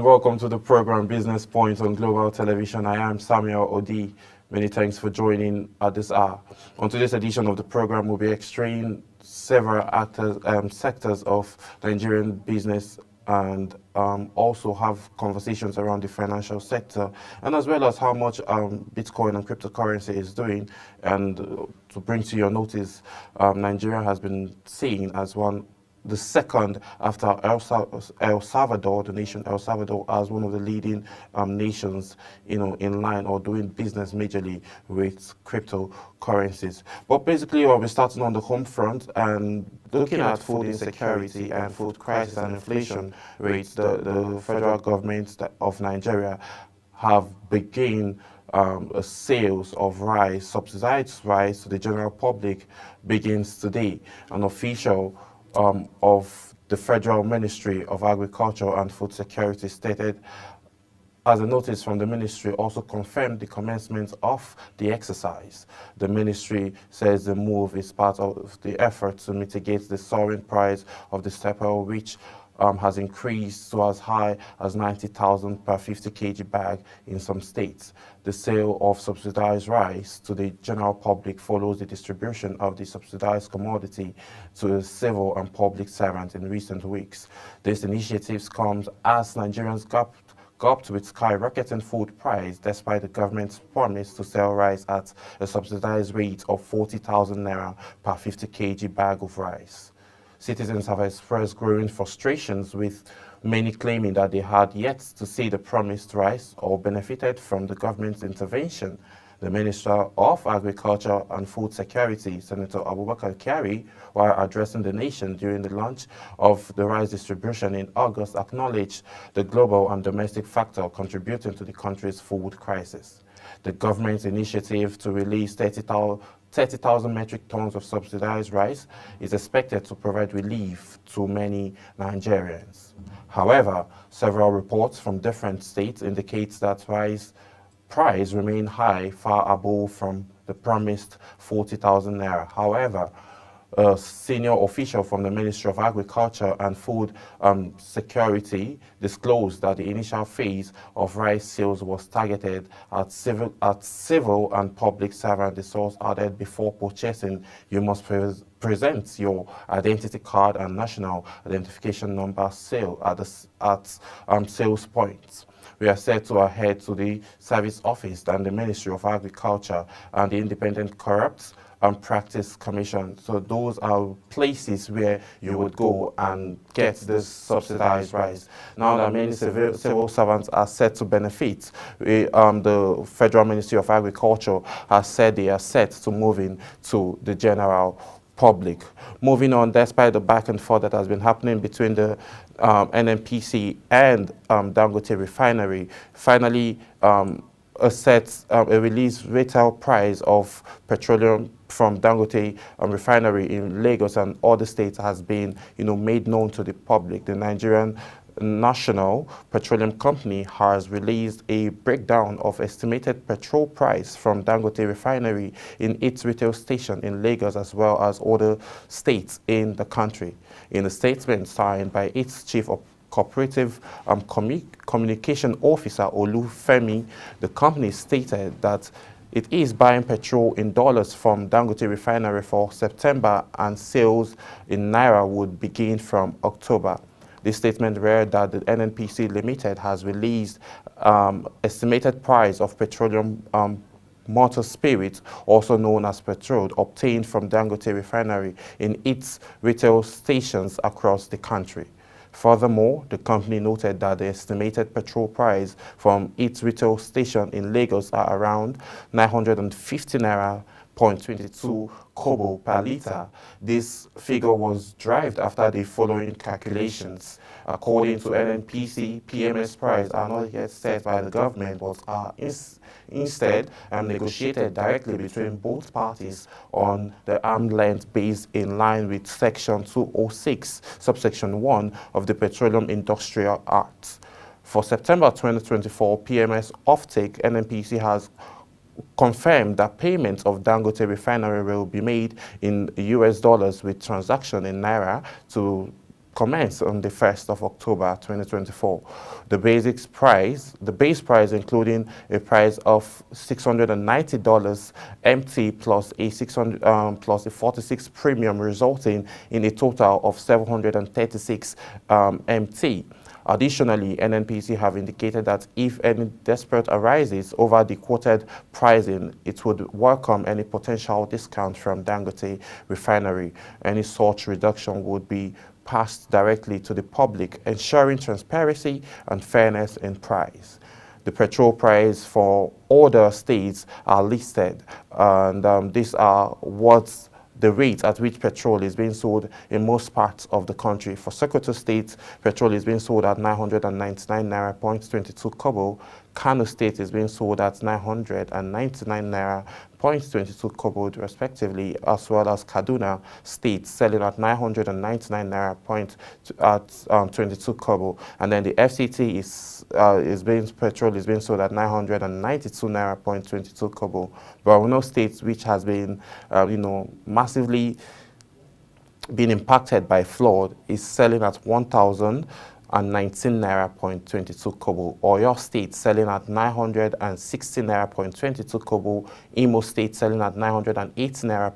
Welcome to the program Business Point on Global Television. I am Samuel Odi. Many thanks for joining at this hour. On today's edition of the program, we'll be exploring several sectors of Nigerian business and also have conversations around the financial sector, and as well as how much Bitcoin and cryptocurrency is doing. And to bring to your notice, Nigeria has been seen as the second after El Salvador, the nation El Salvador, as one of the leading nations, in line or doing business majorly with cryptocurrencies. But basically, we're starting on the home front and looking at food insecurity and food crisis and inflation rates. The federal government of Nigeria have begun sales of rice, subsidized rice to the general public begins today. An official of the Federal Ministry of Agriculture and Food Security stated, as a notice from the ministry also confirmed the commencement of the exercise. The ministry says the move is part of the effort to mitigate the soaring price of the staple, which has increased to as high as 90,000 per 50 kg bag in some states. The sale of subsidized rice to the general public follows the distribution of the subsidized commodity to the civil and public servants in recent weeks. This initiative comes as Nigerians gulped with skyrocketing food price despite the government's promise to sell rice at a subsidized rate of 40,000 naira per 50 kg bag of rice. Citizens have expressed growing frustrations, with many claiming that they had yet to see the promised rice or benefited from the government's intervention. The Minister of Agriculture and Food Security, Senator Abubakar Kyari, while addressing the nation during the launch of the rice distribution in August, acknowledged the global and domestic factor contributing to the country's food crisis. The government's initiative to release 30,000 metric tons of subsidized rice is expected to provide relief to many Nigerians. However, several reports from different states indicate that rice price remain high, far above from the promised 40,000 naira. However, a senior official from the Ministry of Agriculture and Food Security disclosed that the initial phase of rice sales was targeted at civil and public servants. The source added, before purchasing, you must present your identity card and national identification number at sales points. We are set to head to the Service Office and the Ministry of Agriculture and the Independent Corrupt and Practice Commission. So those are places where you would go and get this subsidized rice. Now that many civil servants are set to benefit, the Federal Ministry of Agriculture has said they are set to moving to the general public. Moving on, despite the back and forth that has been happening between the NNPC and Dangote Refinery, finally a released retail price of petroleum from Dangote Refinery in Lagos and other states has been, made known to the public. The Nigerian National Petroleum Company has released a breakdown of estimated petrol price from Dangote Refinery in its retail station in Lagos as well as other states in the country. In a statement signed by its chief of Cooperative Communication Officer Olufemi, the company stated that it is buying petrol in dollars from Dangote Refinery for September, and sales in naira would begin from October. This statement read that the NNPC Limited has released estimated price of petroleum motor spirit, also known as petrol, obtained from Dangote Refinery in its retail stations across the country. Furthermore, the company noted that the estimated petrol price from its retail station in Lagos are around 950 naira 0.22 kobo per litre. This figure was derived after the following calculations. According to NNPC, PMS prices are not yet set by the government but are instead negotiated directly between both parties on the arm's length basis in line with Section 206, subsection 1 of the Petroleum Industrial Act. For September 2024 PMS offtake, NNPC has confirmed that payments of Dangote Refinery will be made in US dollars with transaction in naira to commence on the 1st of October 2024. The base price including a price of $690 MT plus a 46 premium, resulting in a total of 736 MT. Additionally, NNPC have indicated that if any dispute arises over the quoted pricing, it would welcome any potential discount from Dangote Refinery. Any such reduction would be passed directly to the public, ensuring transparency and fairness in price. The petrol price for other states are listed, and these are what's the rate at which petrol is being sold in most parts of the country. For Sokoto State, petrol is being sold at 999 naira 22 kobo. Kano State is being sold at 999 naira 22 kobo respectively, as well as Kaduna State selling at 999 naira 22 kobo. And then the FCT petrol is being sold at 992 naira 22 kobo. Borno State, which has been massively been impacted by flood, is selling at 1,019 naira 22 kobo. Oyo State selling at 960 naira 22 kobo. Imo State selling at 980 naira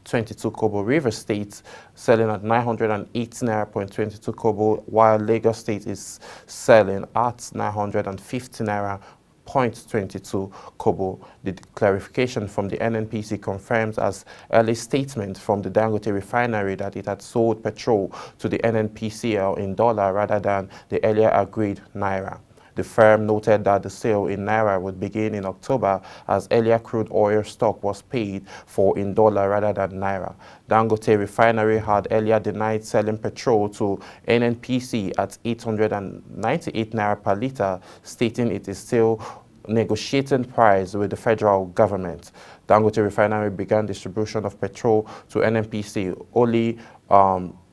22 kobo. River State selling at 980 naira 22 kobo, while Lagos State is selling at 950 naira 0.22 kobo. The clarification from the NNPC confirms as early statement from the Dangote Refinery that it had sold petrol to the NNPCL in dollar rather than the earlier agreed naira. The firm noted that the sale in naira would begin in October, as earlier crude oil stock was paid for in dollar rather than naira. Dangote Refinery had earlier denied selling petrol to NNPC at 898 naira per litre, stating it is still negotiating price with the federal government. Dangote Refinery began distribution of petrol to NNPC only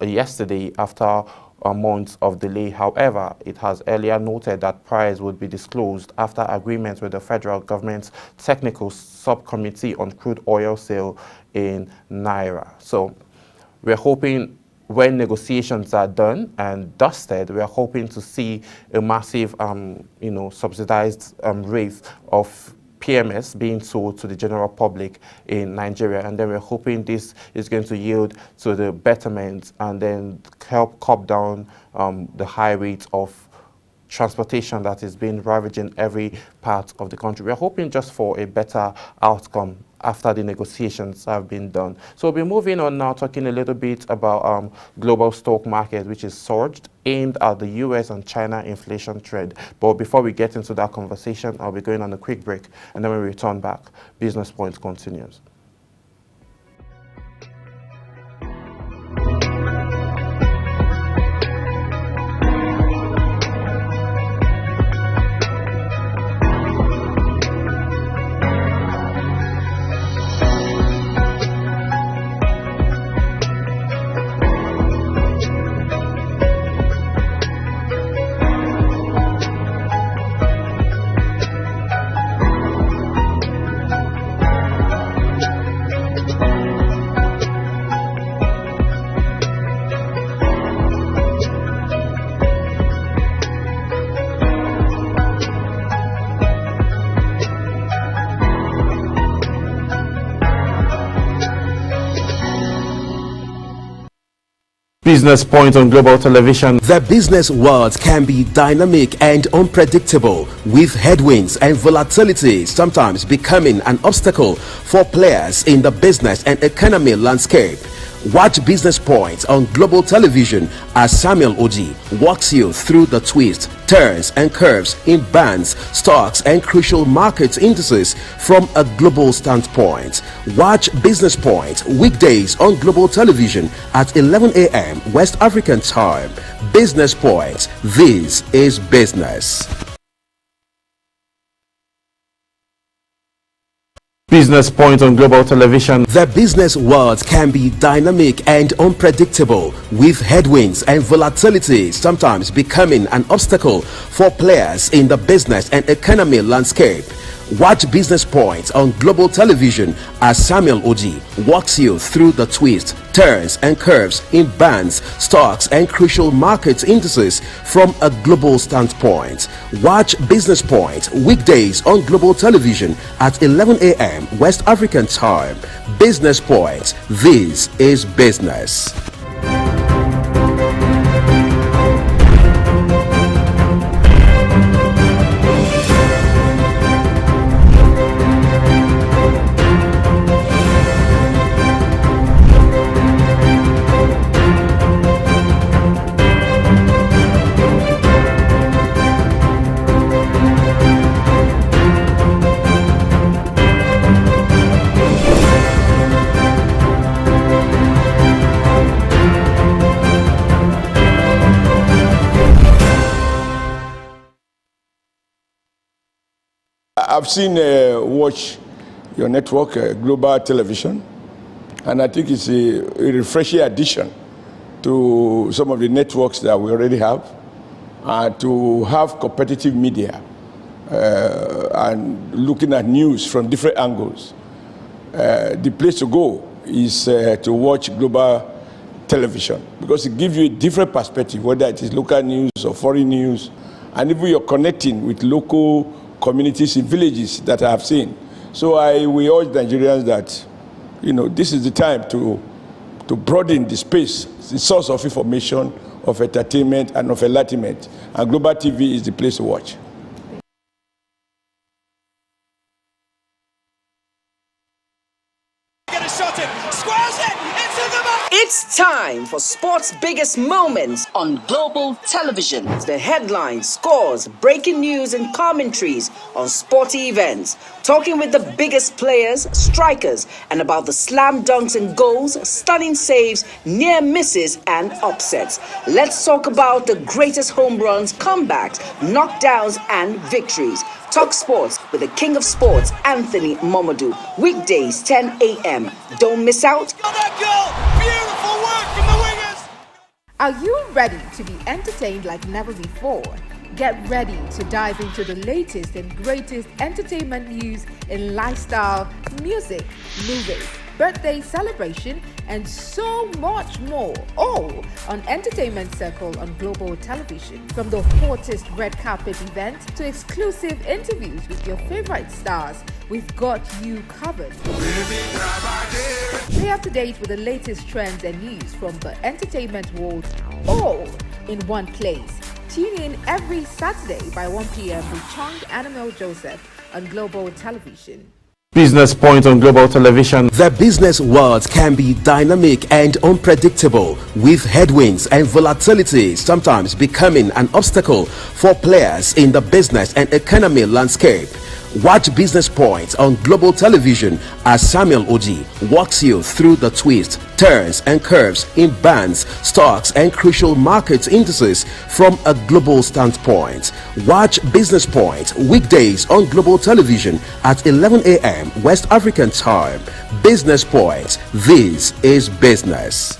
yesterday after a month of delay. However, it has earlier noted that price would be disclosed after agreement with the federal government's technical subcommittee on crude oil sale in naira. So we're hoping when negotiations are done and dusted, we are hoping to see a massive, subsidized rate of PMS being sold to the general public in Nigeria, and then we're hoping this is going to yield to the betterment and then help curb down the high rate of transportation that is being ravaging every part of the country. We're hoping just for a better outcome after the negotiations have been done. So we'll be moving on now, talking a little bit about global stock market, which is surged, aimed at the US and China inflation trend. But before we get into that conversation, I'll be going on a quick break, and then when we return back, Business Point continues. Business Point on Global Television. The business world can be dynamic and unpredictable, with headwinds and volatility sometimes becoming an obstacle for players in the business and economy landscape. Watch Business Point on Global Television as Samuel Odi walks you through the twists, turns and curves in bonds, stocks and crucial market indices from a global standpoint. Watch Business Point weekdays on Global Television at 11 a.m. West African time. Business Point. This is business. Business Point on Global Television. The business world can be dynamic and unpredictable, with headwinds and volatility sometimes becoming an obstacle for players in the business and economy landscape. Watch Business Points on global television as Samuel Oji walks you through the twists, turns and curves in bands, stocks and crucial market indices from a global standpoint. Watch Business Point weekdays on global television at 11 a.m. West African time. Business Point. This is business. I've seen watch your network, Global Television, and I think it's a refreshing addition to some of the networks that we already have, to have competitive media and looking at news from different angles. The place to go is to watch Global Television because it gives you a different perspective, whether it is local news or foreign news, and even you're connecting with local communities in villages that I have seen. So we urge Nigerians that, this is the time to broaden the space, the source of information, of entertainment, and of enlightenment. And Global TV is the place to watch. It's time for sports' biggest moments on global television. The headlines, scores, breaking news, and commentaries on sporty events. Talking with the biggest players, strikers, and about the slam dunks and goals, stunning saves, near misses, and upsets. Let's talk about the greatest home runs, comebacks, knockdowns, and victories. Talk sports with the king of sports, Anthony Momodu. Weekdays, 10 a.m. Don't miss out. Beautiful work from the wingers. Are you ready to be entertained like never before? Get ready to dive into the latest and greatest entertainment news in lifestyle, music, movies, birthday celebration, and so much more. All on Entertainment Circle on global television. From the hottest red carpet events to exclusive interviews with your favorite stars, we've got you covered. Stay up to date with the latest trends and news from the entertainment world, all in one place. Tune in every Saturday by 1 p.m. with Chung Animal Joseph on global television. Business Point on global television. The business world can be dynamic and unpredictable, with headwinds and volatility sometimes becoming an obstacle for players in the business and economy landscape. Watch Business Point on global television as Samuel Oji walks you through the twists, turns and curves in bands, stocks and crucial market indices from a global standpoint. Watch Business Point weekdays on global television at 11 a.m. West African time. Business Point. This is business.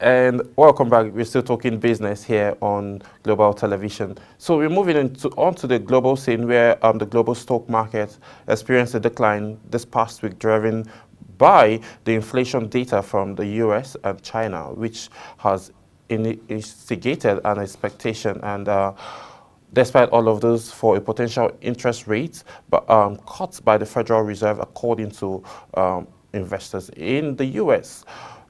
And welcome back. We're still talking business here on global television. So we're moving onto the global scene where the global stock market experienced a decline this past week, driven by the inflation data from the US and China, which has instigated an expectation and despite all of those for a potential interest rate cuts by the Federal Reserve, according to investors in the US.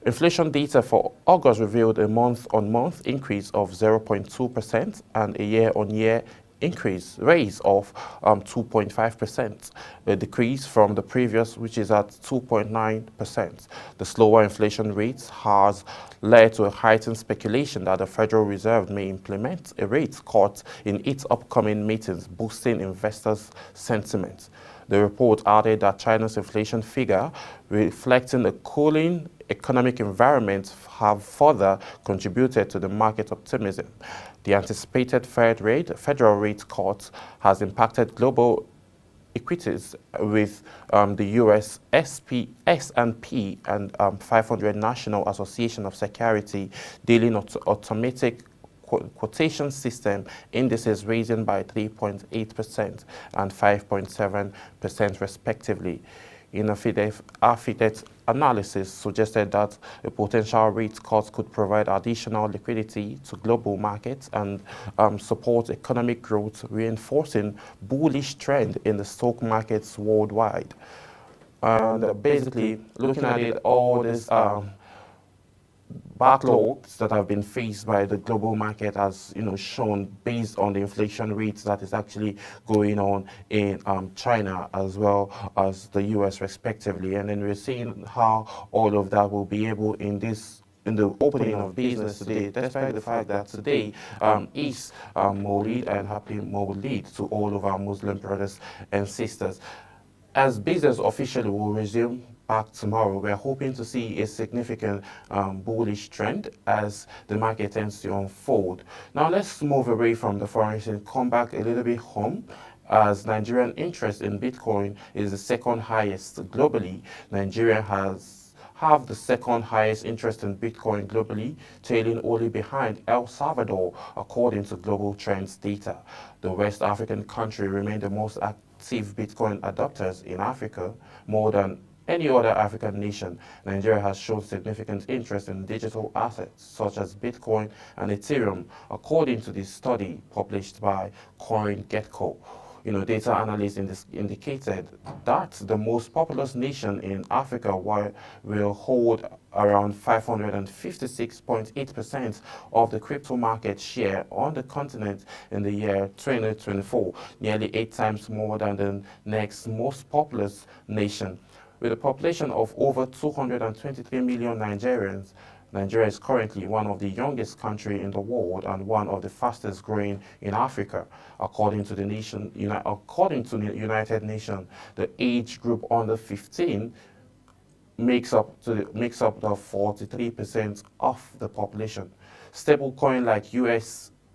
Inflation data for August revealed a month-on-month increase of 0.2% and a year-on-year raise of 2.5%, a decrease from the previous, which is at 2.9%. The slower inflation rates has led to a heightened speculation that the Federal Reserve may implement a rate cut in its upcoming meetings, boosting investors' sentiment. The report added that China's inflation figure, reflecting a cooling economic environment, have further contributed to the market optimism. The anticipated federal rate cut has impacted global equities, with the US S&P and 500 National Association of Security dealing automatic quotation system indices raising by 3.8% and 5.7% respectively. In affidavit analysis suggested that a potential rate cut could provide additional liquidity to global markets and support economic growth, reinforcing bullish trend in the stock markets worldwide. And basically, looking at it, all this backlogs that have been faced by the global market has, shown based on the inflation rates that is actually going on in China as well as the US respectively. And then we're seeing how all of that will be able in the opening of business today, despite the fact that today is Maulid, and happy Maulid to all of our Muslim brothers and sisters. As business officially will resume back tomorrow, we're hoping to see a significant bullish trend as the market tends to unfold. Now let's move away from the foreign and come back a little bit home, as Nigerian interest in Bitcoin is the second highest globally. Nigeria have the second highest interest in Bitcoin globally, trailing only behind El Salvador, according to Global Trends data. The West African country remained the most active Bitcoin adopters in Africa, more than any other African nation. Nigeria has shown significant interest in digital assets such as Bitcoin and Ethereum, according to this study published by CoinGecko. Data analysts indicated that the most populous nation in Africa will hold around 556.8% of the crypto market share on the continent in the year 2024, nearly 8 times more than the next most populous nation. With a population of over 223 million Nigerians, Nigeria is currently one of the youngest countries in the world and one of the fastest growing in Africa. According to the United Nations, the age group under 15 makes up the 43% of the population. Stablecoin like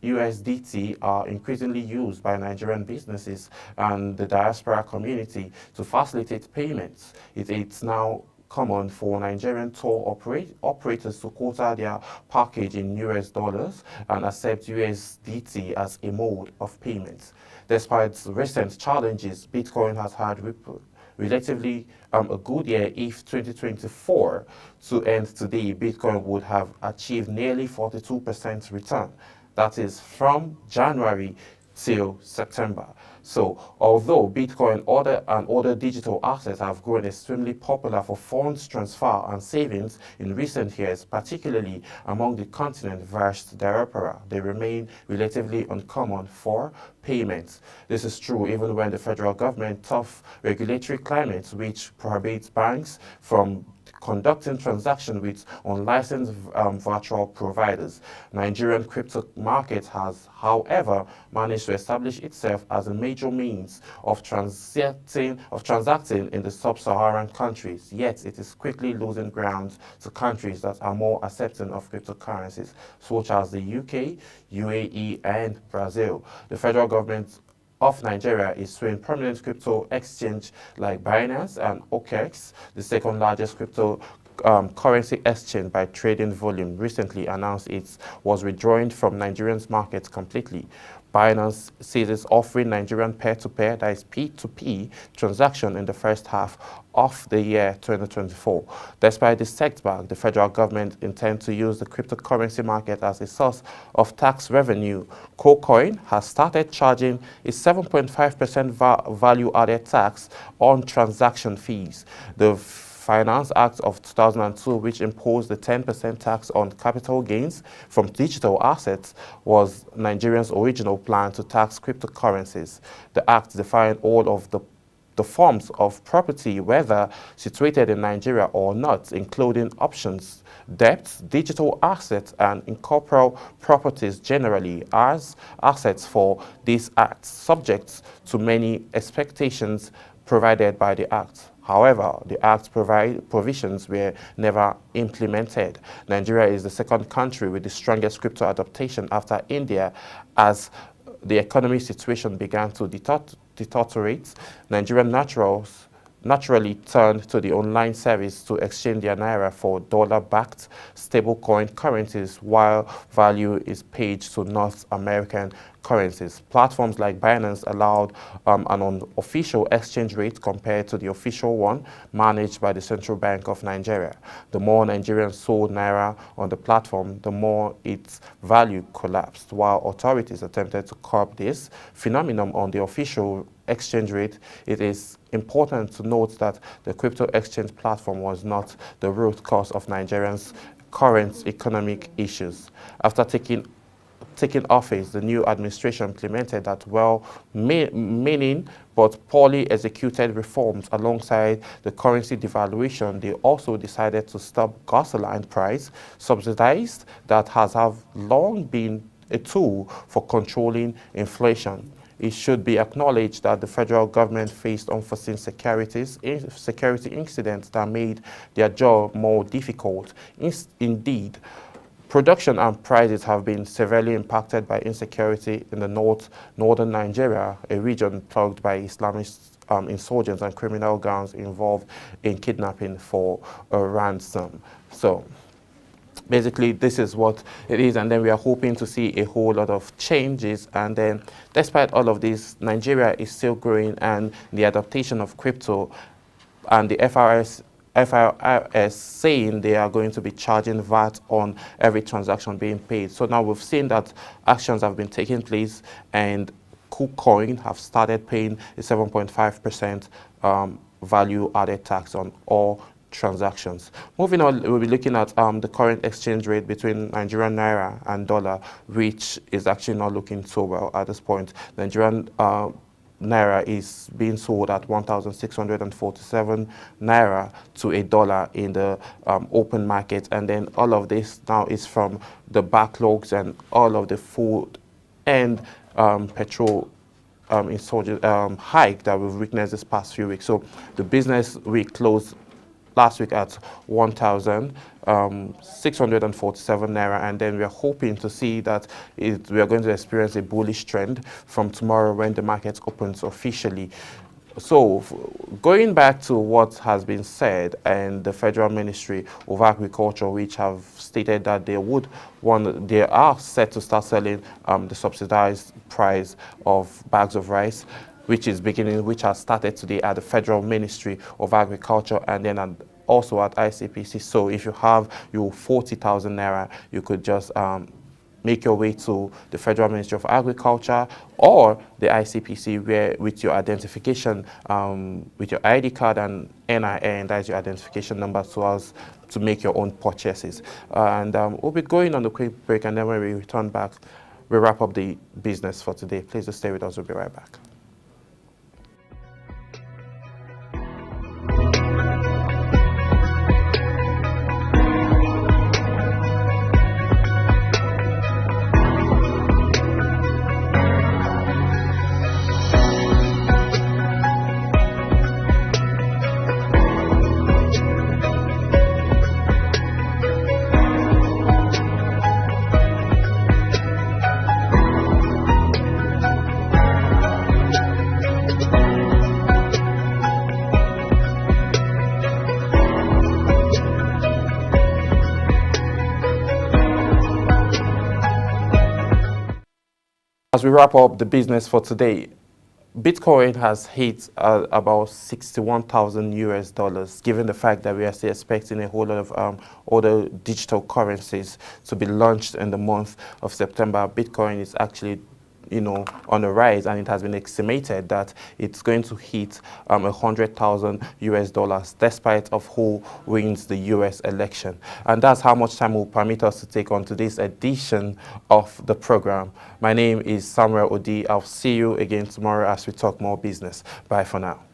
USDT are increasingly used by Nigerian businesses and the diaspora community to facilitate payments. It's now common for Nigerian tour operators to quota their package in US dollars and accept USDT as a mode of payments. Despite recent challenges, Bitcoin has had relatively a good year. If 2024 to end today, Bitcoin would have achieved nearly 42% return. That is from January till September. So although Bitcoin and other digital assets have grown extremely popular for funds transfer and savings in recent years, particularly among the continent-versed diaspora, they remain relatively uncommon for payments. This is true even when the federal government tough regulatory climate which prohibits banks from conducting transactions with unlicensed virtual providers. Nigerian crypto market has, however, managed to establish itself as a major means of transacting in the sub-Saharan countries, yet it is quickly losing ground to countries that are more accepting of cryptocurrencies, such as the UK, UAE, and Brazil. The federal government of Nigeria is suing prominent crypto exchange like Binance and OKX, the second largest crypto currency exchange by trading volume, recently announced it was withdrawing from Nigerian's market completely. Binance ceases offering Nigerian peer-to-peer, that is P2P, transaction in the first half of the year 2024. Despite this setback, the federal government intends to use the cryptocurrency market as a source of tax revenue. KuCoin has started charging a 7.5% value-added tax on transaction fees. The Finance Act of 2002, which imposed the 10% tax on capital gains from digital assets, was Nigeria's original plan to tax cryptocurrencies. The act defined all of the forms of property, whether situated in Nigeria or not, including options, debts, digital assets, and incorporeal properties generally as assets for this act, subject to many expectations provided by the act. However, the Act's provisions were never implemented. Nigeria is the second country with the strongest crypto adoption after India, as the economic situation began to deteriorate. Nigerian naturally turned to the online service to exchange their naira for dollar-backed stablecoin currencies, while value is paid to North American currencies. Platforms like Binance allowed an unofficial exchange rate compared to the official one managed by the Central Bank of Nigeria. The more Nigerians sold naira on the platform, the more its value collapsed. While authorities attempted to curb this phenomenon on the official exchange rate, it is important to note that the crypto exchange platform was not the root cause of Nigerians' current economic issues. After taking office, the new administration implemented that well-meaning but poorly executed reforms. Alongside the currency devaluation, they also decided to stop gasoline price subsidized that has long been a tool for controlling inflation. It should be acknowledged that the federal government faced unforeseen security incidents that made their job more difficult. Indeed, production and prices have been severely impacted by insecurity in the northern Nigeria, a region plagued by Islamist insurgents and criminal gangs involved in kidnapping for a ransom. So basically, this is what it is, and then we are hoping to see a whole lot of changes. And then despite all of this, Nigeria is still growing, and the adaptation of crypto and the FIRS saying they are going to be charging VAT on every transaction being paid. So now we've seen that actions have been taking place, and KuCoin have started paying a 7.5% value-added tax on all transactions.Moving on, we'll be looking at the current exchange rate between Nigerian naira and dollar, which is actually not looking so well at this point. Nigerian naira is being sold at 1,647 naira to a dollar in the open market, and then all of this now is from the backlogs and all of the food and petrol hike that we've witnessed this past few weeks. So the business week closed last week at 1,647 naira, and then we are hoping to see that we are going to experience a bullish trend from tomorrow when the market opens officially. So going back to what has been said, and the Federal Ministry of Agriculture, which have stated that they are set to start selling the subsidized price of bags of rice, which has started today at the Federal Ministry of Agriculture, and then also at ICPC. So if you have your 40,000 naira, you could just make your way to the Federal Ministry of Agriculture or the ICPC, where with your identification, with your ID card and NIN, that's your identification number, so as to make your own purchases. And we'll be going on a quick break, and then when we return back, we'll wrap up the business for today. Please just stay with us. We'll be right back. As we wrap up the business for today, Bitcoin has hit about $61,000 given the fact that we are still expecting a whole lot of other digital currencies to be launched in the month of September. Bitcoin is actually on the rise, and it has been estimated that it's going to hit $100,000 despite of who wins the US election. And that's how much time will permit us to take on today's edition of the program. My name is Samuel Odi. I'll see you again tomorrow as we talk more business. Bye for now.